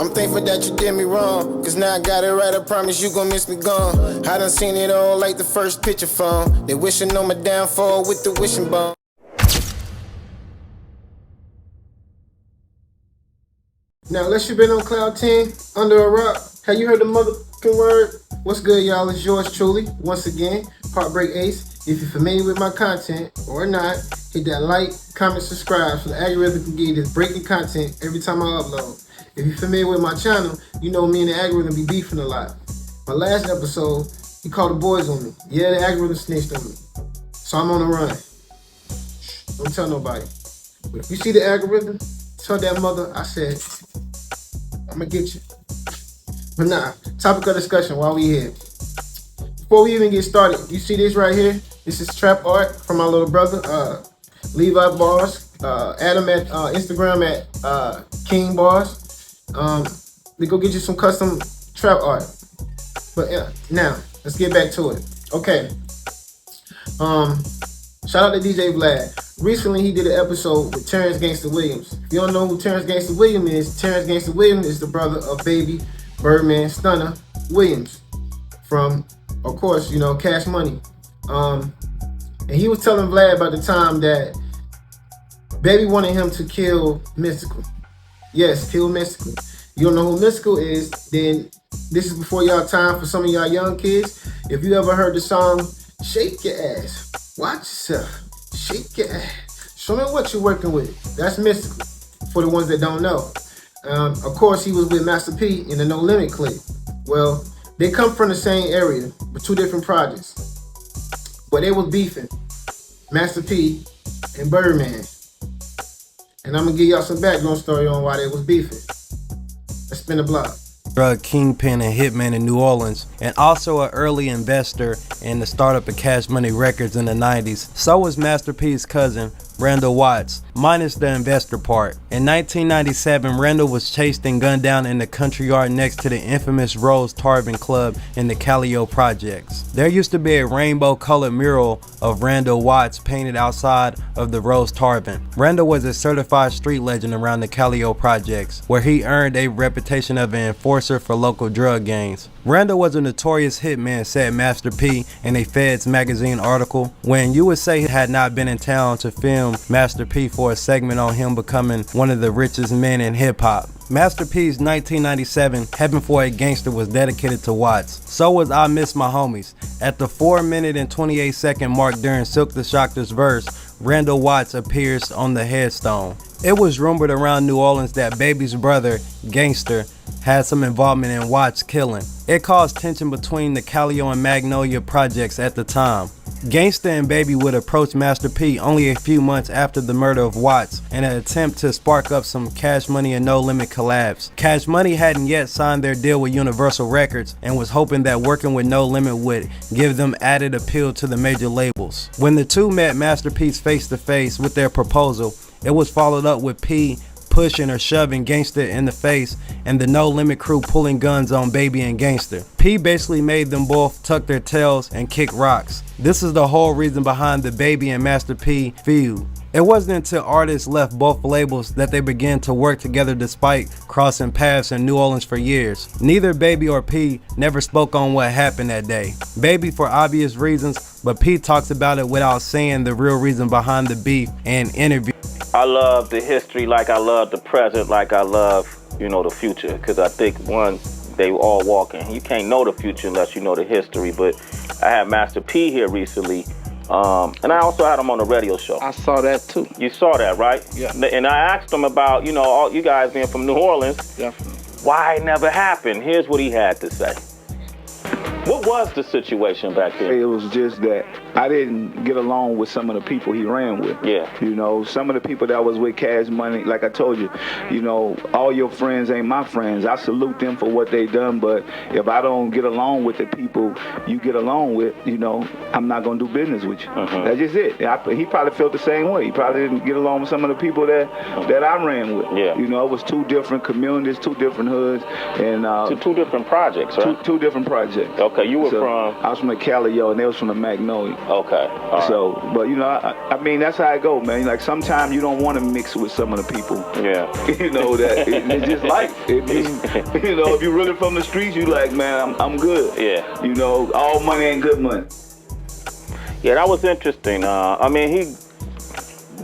I'm thankful that you did me wrong, cause now I got it right, I promise you gon' miss me gone. I done seen it all like the first picture phone. They wishing on my downfall with the wishing bone. Now, unless you been on Cloud 10, under a rock, have you heard the motherfucking word? What's good, y'all? It's yours truly, once again, Heartbreak Ace. If you're familiar with my content or not, hit that like, comment, subscribe so the algorithm can give you this breaking content every time I upload. If you're familiar with my channel, you know me and the algorithm be beefing a lot. My last episode, he called the boys on me. Yeah, the algorithm snitched on me. So I'm on the run. Shh, don't tell nobody. But if you see the algorithm, tell that mother I said, I'm gonna get you. But nah, topic of discussion while we here. Before we even get started, you see this right here? This is trap art from my little brother, Levi Bars. Add him at Instagram at King Bars. They go get you some custom trap art. But yeah, now let's get back to it. Okay. Shout out to DJ Vlad. Recently, he did an episode with Terrance Gangster Williams. If you don't know who Terrance Gangster Williams is, Terrance Gangster Williams is the brother of Baby Birdman Stunner Williams from, of course, you know, Cash Money. And he was telling Vlad about the time that Baby wanted him to kill Mystikal. Yes, kill Mystikal. You don't know who Mystikal is, then this is before y'all time for some of y'all young kids. If you ever heard the song, Shake Your Ass, Watch Yourself, Shake Your Ass, show me what you're working with. That's Mystikal, for the ones that don't know. Of course, he was with Master P in the No Limit clique. Well, they come from the same area, but two different projects. But they was beefing, Master P and Birdman. And I'm gonna give y'all some background story on why they was beefing. Let's spin the block. Drug kingpin and hitman in New Orleans, and also an early investor in the startup of Cash Money Records in the 90s. So was Master P's cousin, Randall Watts, minus the investor part. In 1997, Randall was chased and gunned down in the country yard next to the infamous Rose Tarvin Club in the Callio Projects. There used to be a rainbow-colored mural of Randall Watts painted outside of the Rose Tarvin. Randall was a certified street legend around the Callio Projects, where he earned a reputation of an enforcer for local drug gangs. Randall was a notorious hitman, said Master P in a Feds magazine article. When USA had not been in town to film Master P for a segment on him becoming one of the richest men in hip-hop. Master P's 1997 Heaven for a Gangster was dedicated to Watts. So was I Miss My Homies. At the 4-minute and 28-second mark during Silk the Shocker's verse, Randall Watts appears on the headstone. It was rumored around New Orleans that Baby's brother, Gangster, had some involvement in Watts' killing. It caused tension between the Callio and Magnolia projects at the time. Gangsta and Baby would approach Master P only a few months after the murder of Watts in an attempt to spark up some Cash Money and No Limit collabs. Cash Money hadn't yet signed their deal with Universal Records and was hoping that working with No Limit would give them added appeal to the major labels. When the two met Master P's face to face with their proposal, it was followed up with P pushing or shoving Gangster in the face and the No Limit crew pulling guns on Baby and Gangster. P basically made them both tuck their tails and kick rocks. This is the whole reason behind the Baby and Master P feud. It wasn't until artists left both labels that they began to work together despite crossing paths in New Orleans for years. Neither Baby or P never spoke on what happened that day. Baby for obvious reasons, but P talks about it without saying the real reason behind the beef in interviews. I love the history like I love the present, like I love, you know, the future. Because I think, one, they all walking. You can't know the future unless you know the history. But I had Master P here recently. And I also had him on the radio show. I saw that too. You saw that, right? Yeah. And I asked him about, you know, all you guys being from New Orleans. Definitely. Why it never happened. Here's what he had to say. What was the situation back then? It was just that I didn't get along with some of the people he ran with. Yeah. You know, some of the people that was with Cash Money, like I told you, you know, all your friends ain't my friends. I salute them for what they done, but if I don't get along with the people you get along with, you know, I'm not going to do business with you. That's just it. He probably felt the same way. He probably didn't get along with some of the people that I ran with. Yeah. You know, it was two different communities, two different hoods. And two different projects, right? Two different projects. Okay, you were from? I was from the Callio and they was from the Magnolia. Okay. All right. So, but you know, I mean, that's how it go, man. Like sometimes you don't want to mix with some of the people. Yeah. You know that it's just life. You know, if you're really from the streets, you like, man, I'm good. Yeah. You know, all money ain't good money. Yeah, that was interesting. I mean, he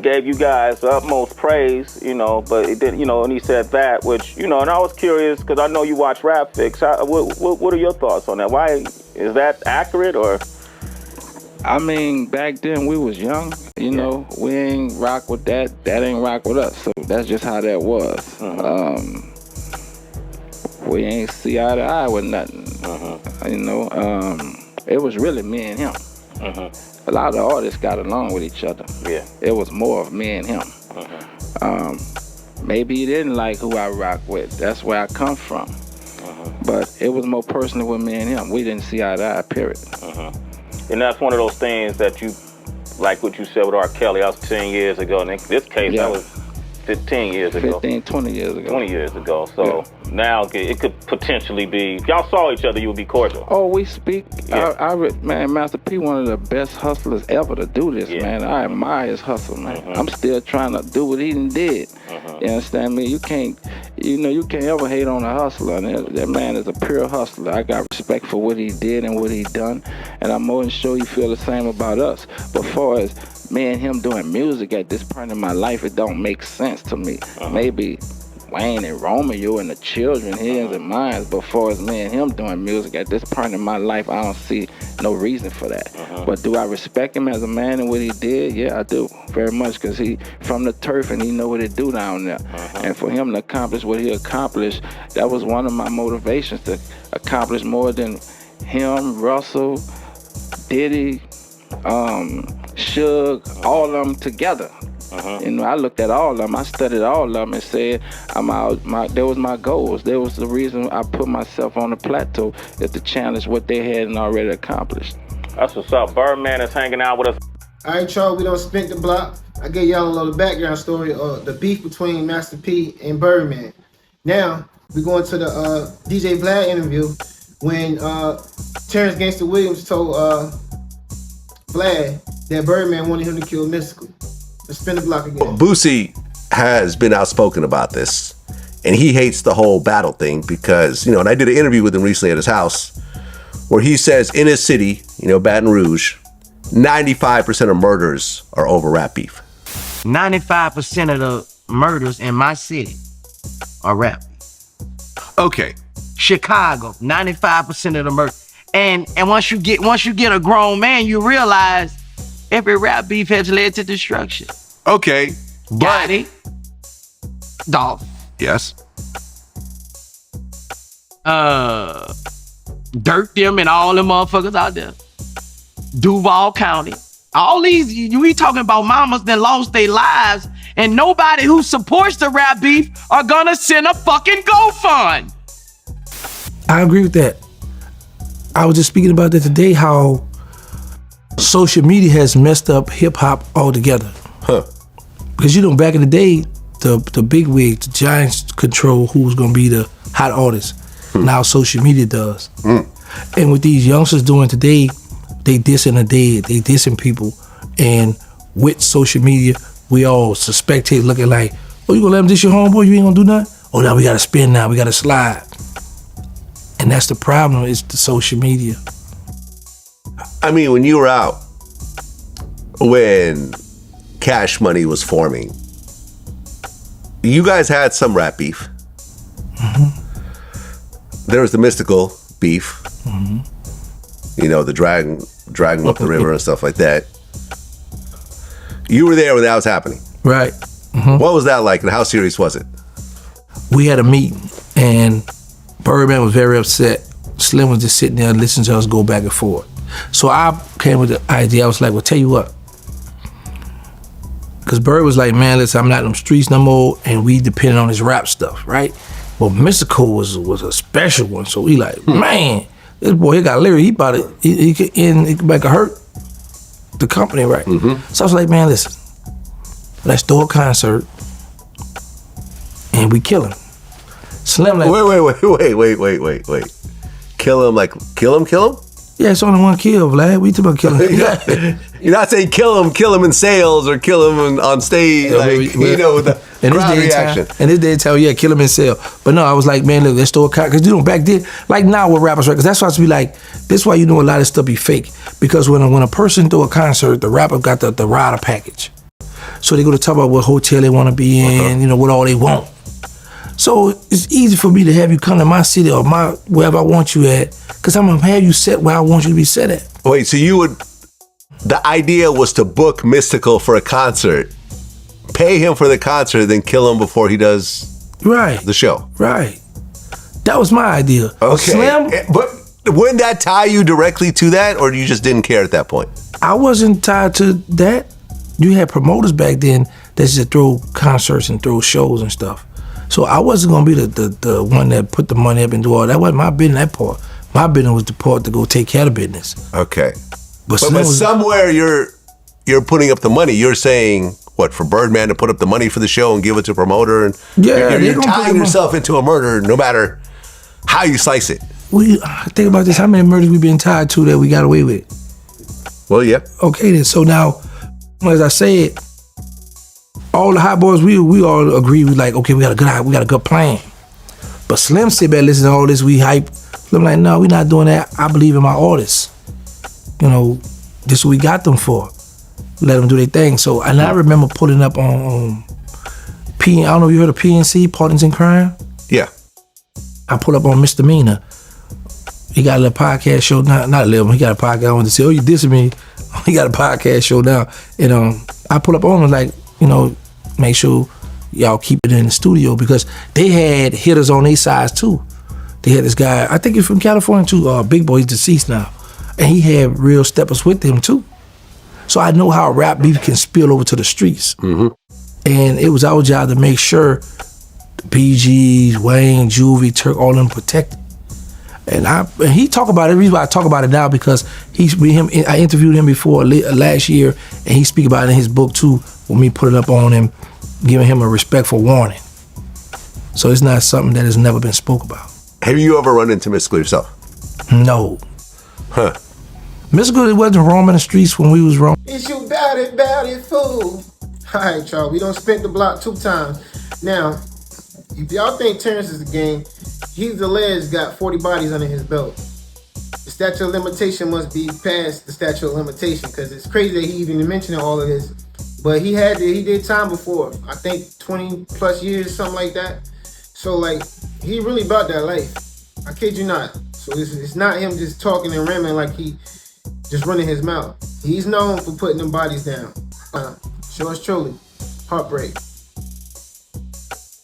gave you guys utmost praise, you know, but it did, you know, and he said that, which, you know, and I was curious because I know you watch Rap Fix. What are your thoughts on that? Why is that accurate or? I mean, back then we was young, you know, we ain't rock with that. That ain't rock with us. So that's just how that was. Mm-hmm. We ain't see eye to eye with nothing. Mm-hmm. You know, it was really me and him. Mm-hmm. A lot of the artists got along with each other. Yeah. It was more of me and him. Mm-hmm. Maybe he didn't like who I rock with. That's where I come from. But it was more personal with me and him. We didn't see eye to eye, period. And that's one of those things that you, like what you said with R. Kelly, that was 10 years ago. And in this case, that was 15 years ago. 15, 20 years ago. 20 years ago. So now it could potentially be, if y'all saw each other, you would be cordial. Oh, we speak. Yeah. Man, Master P, one of the best hustlers ever to do this, Yeah. man. I admire his hustle, man. I'm still trying to do what he done did. You understand me? You can't ever hate on a hustler. And that man is a pure hustler. I got respect for what he did and what he done, and I'm more than sure he feel the same about us. But far as me and him doing music at this point in my life, it don't make sense to me. Maybe Wayne and Romeo and the children, his and mine, but far as me and him doing music at this point in my life, I don't see no reason for that. But do I respect him as a man and what he did? Yeah, I do, very much, because he from the turf and he know what it do down there. And for him to accomplish what he accomplished, that was one of my motivations, to accomplish more than him, Russell, Diddy, Suge, all of them together. You know, I looked at all of them. I studied all of them and said, there was my goals. There was the reason I put myself on the plateau, is to challenge what they hadn't already accomplished. That's what's up. Birdman is hanging out with us. All right, y'all, we done spent the block. I gave y'all a little background story of the beef between Master P and Birdman. Now, we're going to the DJ Vlad interview when Terrance Gangster Williams told Vlad that Birdman wanted him to kill Mystikal. Let's spin the block again. Boosie has been outspoken about this, and he hates the whole battle thing because, you know, and I did an interview with him recently at his house where he says in his city, you know, Baton Rouge, 95% of murders are over rap beef. 95% of the murders in my city are rap beef. Okay. Chicago, 95% of the murders. And once you get a grown man, you realize every rap beef has led to destruction. Okay. Gotti, Dolph. Yes. Dirt them and all them motherfuckers out there. Duval County. All these, we talking about mamas that lost their lives, and nobody who supports the rap beef are gonna send a fucking GoFund. I agree with that. I was just speaking about that today, how social media has messed up hip hop altogether. Because you know, back in the day, the big wigs, the giants control who was gonna be the hot artist. Now social media does. And what these youngsters doing today, they dissing the dead, they dissing people. And with social media, we all spectate looking like, oh, you gonna let them diss your homeboy? You ain't gonna do nothing? Oh, now we gotta spin now, we gotta slide. And that's the problem, is the social media. I mean, when you were out, when Cash Money was forming, you guys had some rap beef. There was the Mystikal beef. You know, the drag them up the river and stuff like that. You were there when that was happening. Right. What was that like, and how serious was it? We had a meeting, and Birdman was very upset. Slim was just sitting there and listening to us go back and forth. So I came with the idea. I was like, well, tell you what. Because Bird was like, man, listen, I'm not in them streets no more, and we depended on his rap stuff, right? Well, Mystikal was a special one. So we like, man, this boy, he got lyrics. He about it. He could make it hurt the company, right? So I was like, man, listen, let's do a concert, and we kill him. Slim like, Wait. Kill him? Yeah, it's only one kill, Vlad. We talking about killing. You're not saying kill him in sales or kill him on stage, the crowd reaction. And this day tell yeah, kill him in sale. But no, I was like, man, look, let's throw a car. Because back then, like now with rappers, right? Because that's why it's be like, this is why you know a lot of stuff be fake. Because when a person throw a concert, the rapper got the rider package. So they go to talk about what hotel they want to be in, what all they want. So it's easy for me to have you come to my city or wherever I want you at, because I'm gonna have you set where I want you to be set at. Wait, so the idea was to book Mystikal for a concert, pay him for the concert, then kill him before he does the show. Right. That was my idea. Okay. Slim, but wouldn't that tie you directly to that, or you just didn't care at that point? I wasn't tied to that. You had promoters back then that used to throw concerts and throw shows and stuff. So I wasn't gonna be the one that put the money up and do all that. Wasn't my business, that part. My business was the part to go take care of business. Okay. But somewhere you're putting up the money. You're saying, what, for Birdman to put up the money for the show and give it to a promoter? And you're tying yourself into a murder no matter how you slice it. Think about this. How many murders we been tied to that we got away with? Well, yeah. Okay, then. So now, as I said, all the hot boys, we all agree, we like, okay, we got a good plan. But Slim sit back, listen to all this, we hype. Slim like, no, we not doing that. I believe in my artists. This is what we got them for. Let them do their thing. So, and I remember pulling up on P. I don't know if you heard of PNC, Partners in Crime. Yeah. I pulled up on Misdemeanor. He got a little podcast show now. Not a little, he got a podcast. I wanted to say, oh, you dissing me. He got a podcast show now. And I pull up on him like, make sure y'all keep it in the studio, because they had hitters on their sides too. They had this guy, I think he's from California too, Big Boy, he's deceased now. And he had real steppers with him too. So I know how rap beef can spill over to the streets. Mm-hmm. And it was our job to make sure the PGs, Wayne, Juvie, Turk, all of them protected. And he talk about it. The reason why I talk about it now, because I interviewed him before last year, and he speak about it in his book too, with me putting up on him, giving him a respectful warning. So it's not something that has never been spoke about. Have you ever run into Mystikal yourself? No. Huh. Mystikal wasn't roaming the streets when we was roaming. It's you bout it, fool. All right, y'all. We done spent the block 2 times. Now, if y'all think Terrance is the game, he's alleged got 40 bodies under his belt. The statute of limitation must be past the statute of limitation, because it's crazy that he even mentioned all of this. But he did time before. I think 20 plus years, something like that. So like, he really about that life. I kid you not. So it's not him just talking and ramming like he just running his mouth. He's known for putting them bodies down. Yours truly, Heartbreak.